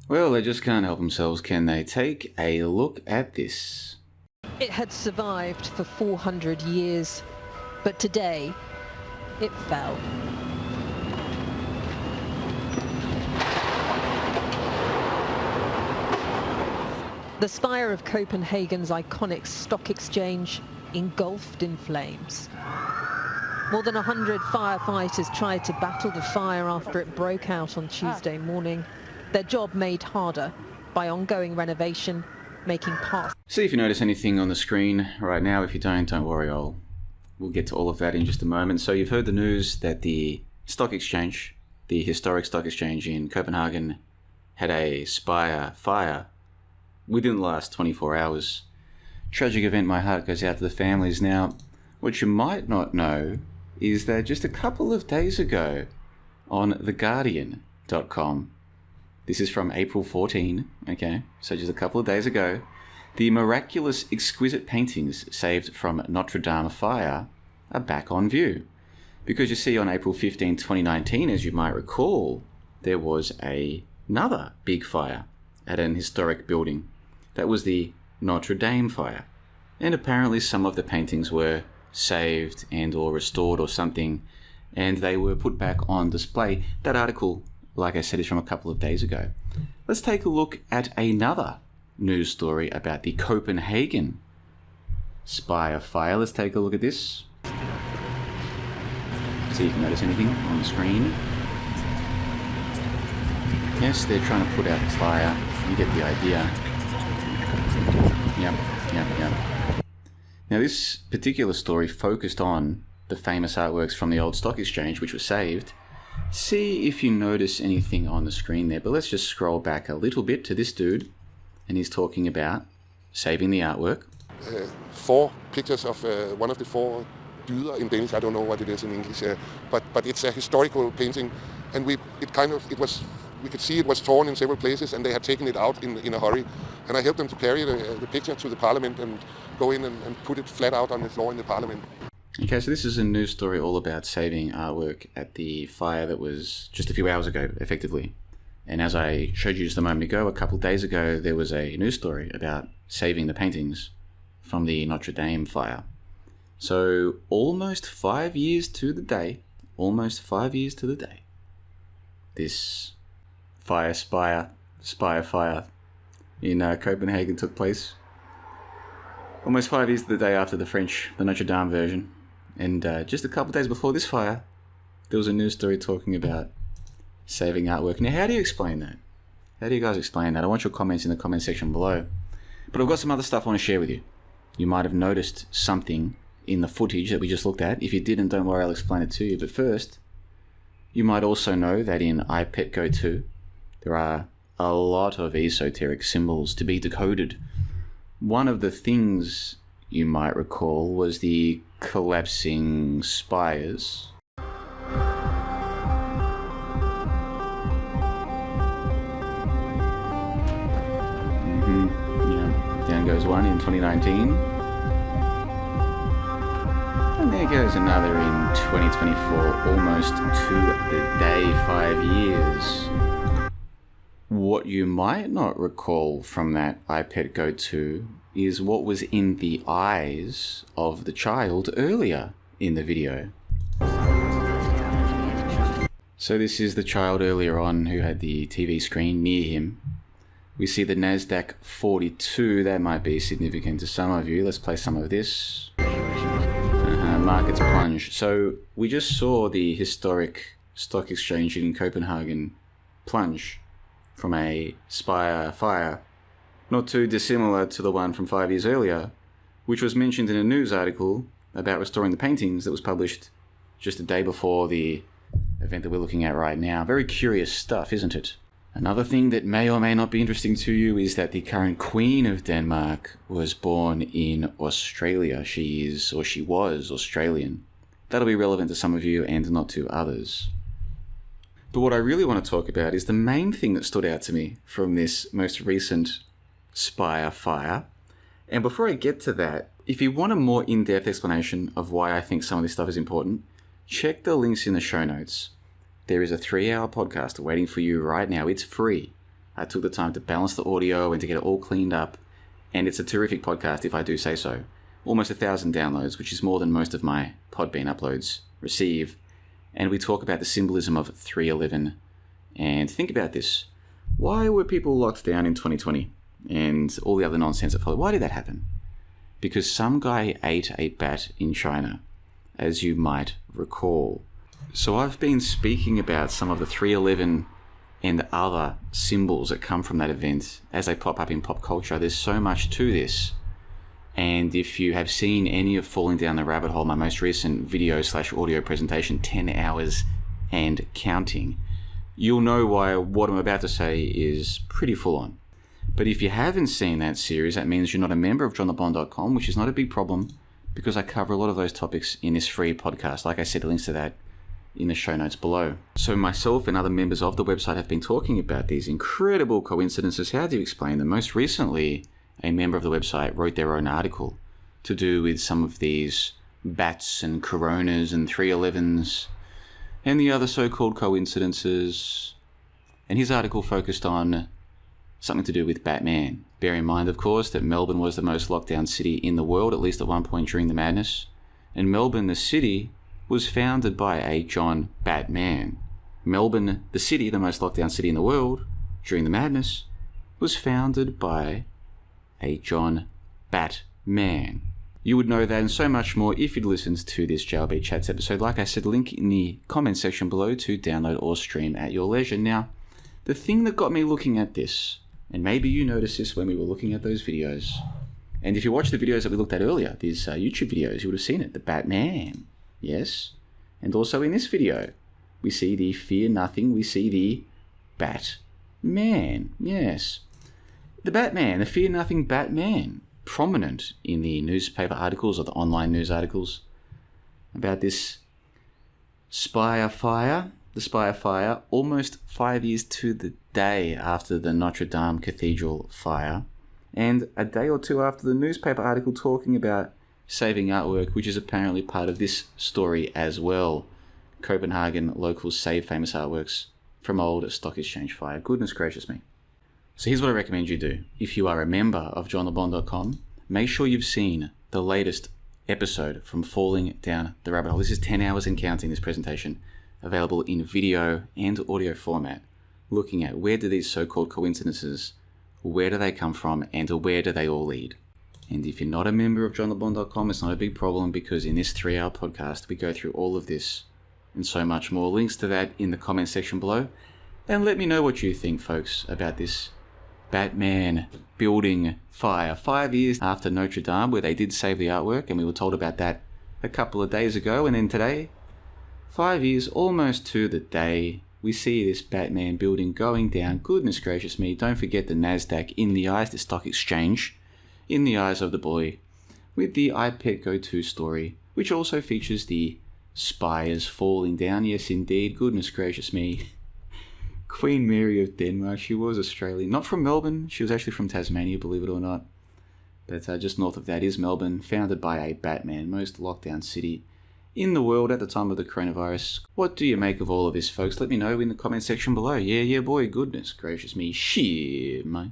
Well, they just can't help themselves, can they? Take a look at this. It had survived for 400 years, but today it fell. The spire of Copenhagen's iconic stock exchange engulfed in flames. More than 100 firefighters tried to battle the fire after it broke out on Tuesday morning. Their job made harder by ongoing renovation, making parts. See if you notice anything on the screen right now. If you don't worry, we'll get to all of that in just a moment. So you've heard the news that the stock exchange, the historic stock exchange in Copenhagen, had a Spire fire within the last 24 hours. Tragic event, my heart goes out to the families. Now, what you might not know is that just a couple of days ago on theguardian.com, this is from April 14, okay, so just a couple of days ago, the miraculous exquisite paintings saved from Notre Dame fire are back on view. Because you see, on April 15, 2019, as you might recall, there was another big fire at an historic building. That was the Notre Dame fire. And apparently some of the paintings were saved and or restored or something, and they were put back on display. That article, like I said, is from a couple of days ago. Let's take a look at another news story about the Copenhagen Spire fire. Let's take a look at this. See if you can notice anything on the screen. Yes, they're trying to put out the fire. You get the idea. Yep. Now, this particular story focused on the famous artworks from the old stock exchange, which were saved. See if you notice anything on the screen there, but let's just scroll back a little bit to this dude, and he's talking about saving the artwork. 4 pictures of one of the 4 dyder in Danish. I don't know what it is in English, but it's a historical painting, and we could see it was torn in several places, and they had taken it out in a hurry. And I helped them to carry the picture to the parliament and go in and put it flat out on the floor in the parliament. Okay, so this is a news story all about saving artwork at the fire that was just a few hours ago, effectively. And as I showed you just a moment ago, a couple of days ago, there was a news story about saving the paintings from the Notre Dame fire. So almost 5 years to the day, this Spire fire in Copenhagen took place. Almost 5 years to the day after the Notre Dame version. And just a couple of days before this fire, there was a news story talking about saving artwork. Now, how do you explain that? How do you guys explain that? I want your comments in the comment section below. But I've got some other stuff I want to share with you. You might have noticed something in the footage that we just looked at. If you didn't, don't worry, I'll explain it to you. But first, you might also know that in iPetGo 2, there are a lot of esoteric symbols to be decoded. One of the things you might recall was the collapsing spires. Down goes one in 2019. And there goes another in 2024, almost to the day, 5 years. What you might not recall from that iPetGo 2 is what was in the eyes of the child earlier in the video. So this is the child earlier on who had the TV screen near him. We see the NASDAQ 42, that might be significant to some of you. Let's play some of this. Markets plunge. So we just saw the historic stock exchange in Copenhagen plunge from a Spire fire, not too dissimilar to the one from 5 years earlier, which was mentioned in a news article about restoring the paintings that was published just a day before the event that we're looking at right now. Very curious stuff, isn't it? Another thing that may or may not be interesting to you is that the current Queen of Denmark was born in Australia. She was Australian. That'll be relevant to some of you and not to others. But what I really want to talk about is the main thing that stood out to me from this most recent Spire fire. And before I get to that, if you want a more in-depth explanation of why I think some of this stuff is important, check the links in the show notes. There is a 3-hour podcast waiting for you right now. It's free. I took the time to balance the audio and to get it all cleaned up. And it's a terrific podcast, if I do say so. Almost 1,000 downloads, which is more than most of my Podbean uploads receive. And we talk about the symbolism of 311. And think about this. Why were people locked down in 2020? And all the other nonsense that followed. Why did that happen? Because some guy ate a bat in China, as you might recall. So I've been speaking about some of the 311 and other symbols that come from that event as they pop up in pop culture. There's so much to this. And if you have seen any of Falling Down the Rabbit Hole, my most recent video/audio presentation, 10 hours and counting, you'll know why what I'm about to say is pretty full on. But if you haven't seen that series, that means you're not a member of johnthebond.com, which is not a big problem because I cover a lot of those topics in this free podcast. Like I said, links to that in the show notes below. So myself and other members of the website have been talking about these incredible coincidences. How do you explain them? Most recently, a member of the website wrote their own article to do with some of these bats and coronas and 311s and the other so-called coincidences. And his article focused on something to do with Batman. Bear in mind, of course, that Melbourne was the most locked down city in the world, at least at one point during the madness. And Melbourne, the city, was founded by a John Batman. Melbourne, the city, the most locked down city in the world during the madness, was founded by a John Batman. You would know that and so much more if you'd listened to this JLB Chats episode. Like I said, link in the comment section below to download or stream at your leisure. Now, the thing that got me looking at this, and maybe you noticed this when we were looking at those videos, and if you watched the videos that we looked at earlier, these YouTube videos, you would have seen it, the Batman, yes? And also in this video, we see the Fear Nothing, we see the Batman, yes. The Batman, the Fear Nothing Batman, prominent in the newspaper articles or the online news articles about this Spire fire. The Spire fire, almost 5 years to the day after the Notre Dame Cathedral fire, and a day or two after the newspaper article talking about saving artwork, which is apparently part of this story as well. Copenhagen locals save famous artworks from old stock exchange fire. Goodness gracious me. So here's what I recommend you do. If you are a member of johnthebond.com, make sure you've seen the latest episode from Falling Down the Rabbit Hole. This is 10 hours and counting, this presentation, available in video and audio format, looking at where do these so-called coincidences, where do they come from, and where do they all lead. And if you're not a member of johnthebond.com, it's not a big problem because in this 3-hour podcast, we go through all of this and so much more. Links to that in the comment section below. And let me know what you think, folks, about this Batman building fire 5 years after Notre Dame, where they did save the artwork, and we were told about that a couple of days ago. And then today, 5 years almost to the day, we see this Batman building going down. Goodness gracious me, don't forget the NASDAQ in the eyes, the stock exchange, in the eyes of the boy, with the iPet Go-To story, which also features the spires falling down. Yes, indeed, goodness gracious me. Queen Mary of Denmark, she was Australian. Not from Melbourne, she was actually from Tasmania, believe it or not. But just north of that is Melbourne, founded by a Batman, most lockdown city in the world at the time of the coronavirus. What do you make of all of this, folks? Let me know in the comment section below. Yeah, boy, goodness gracious me. Shit, mate.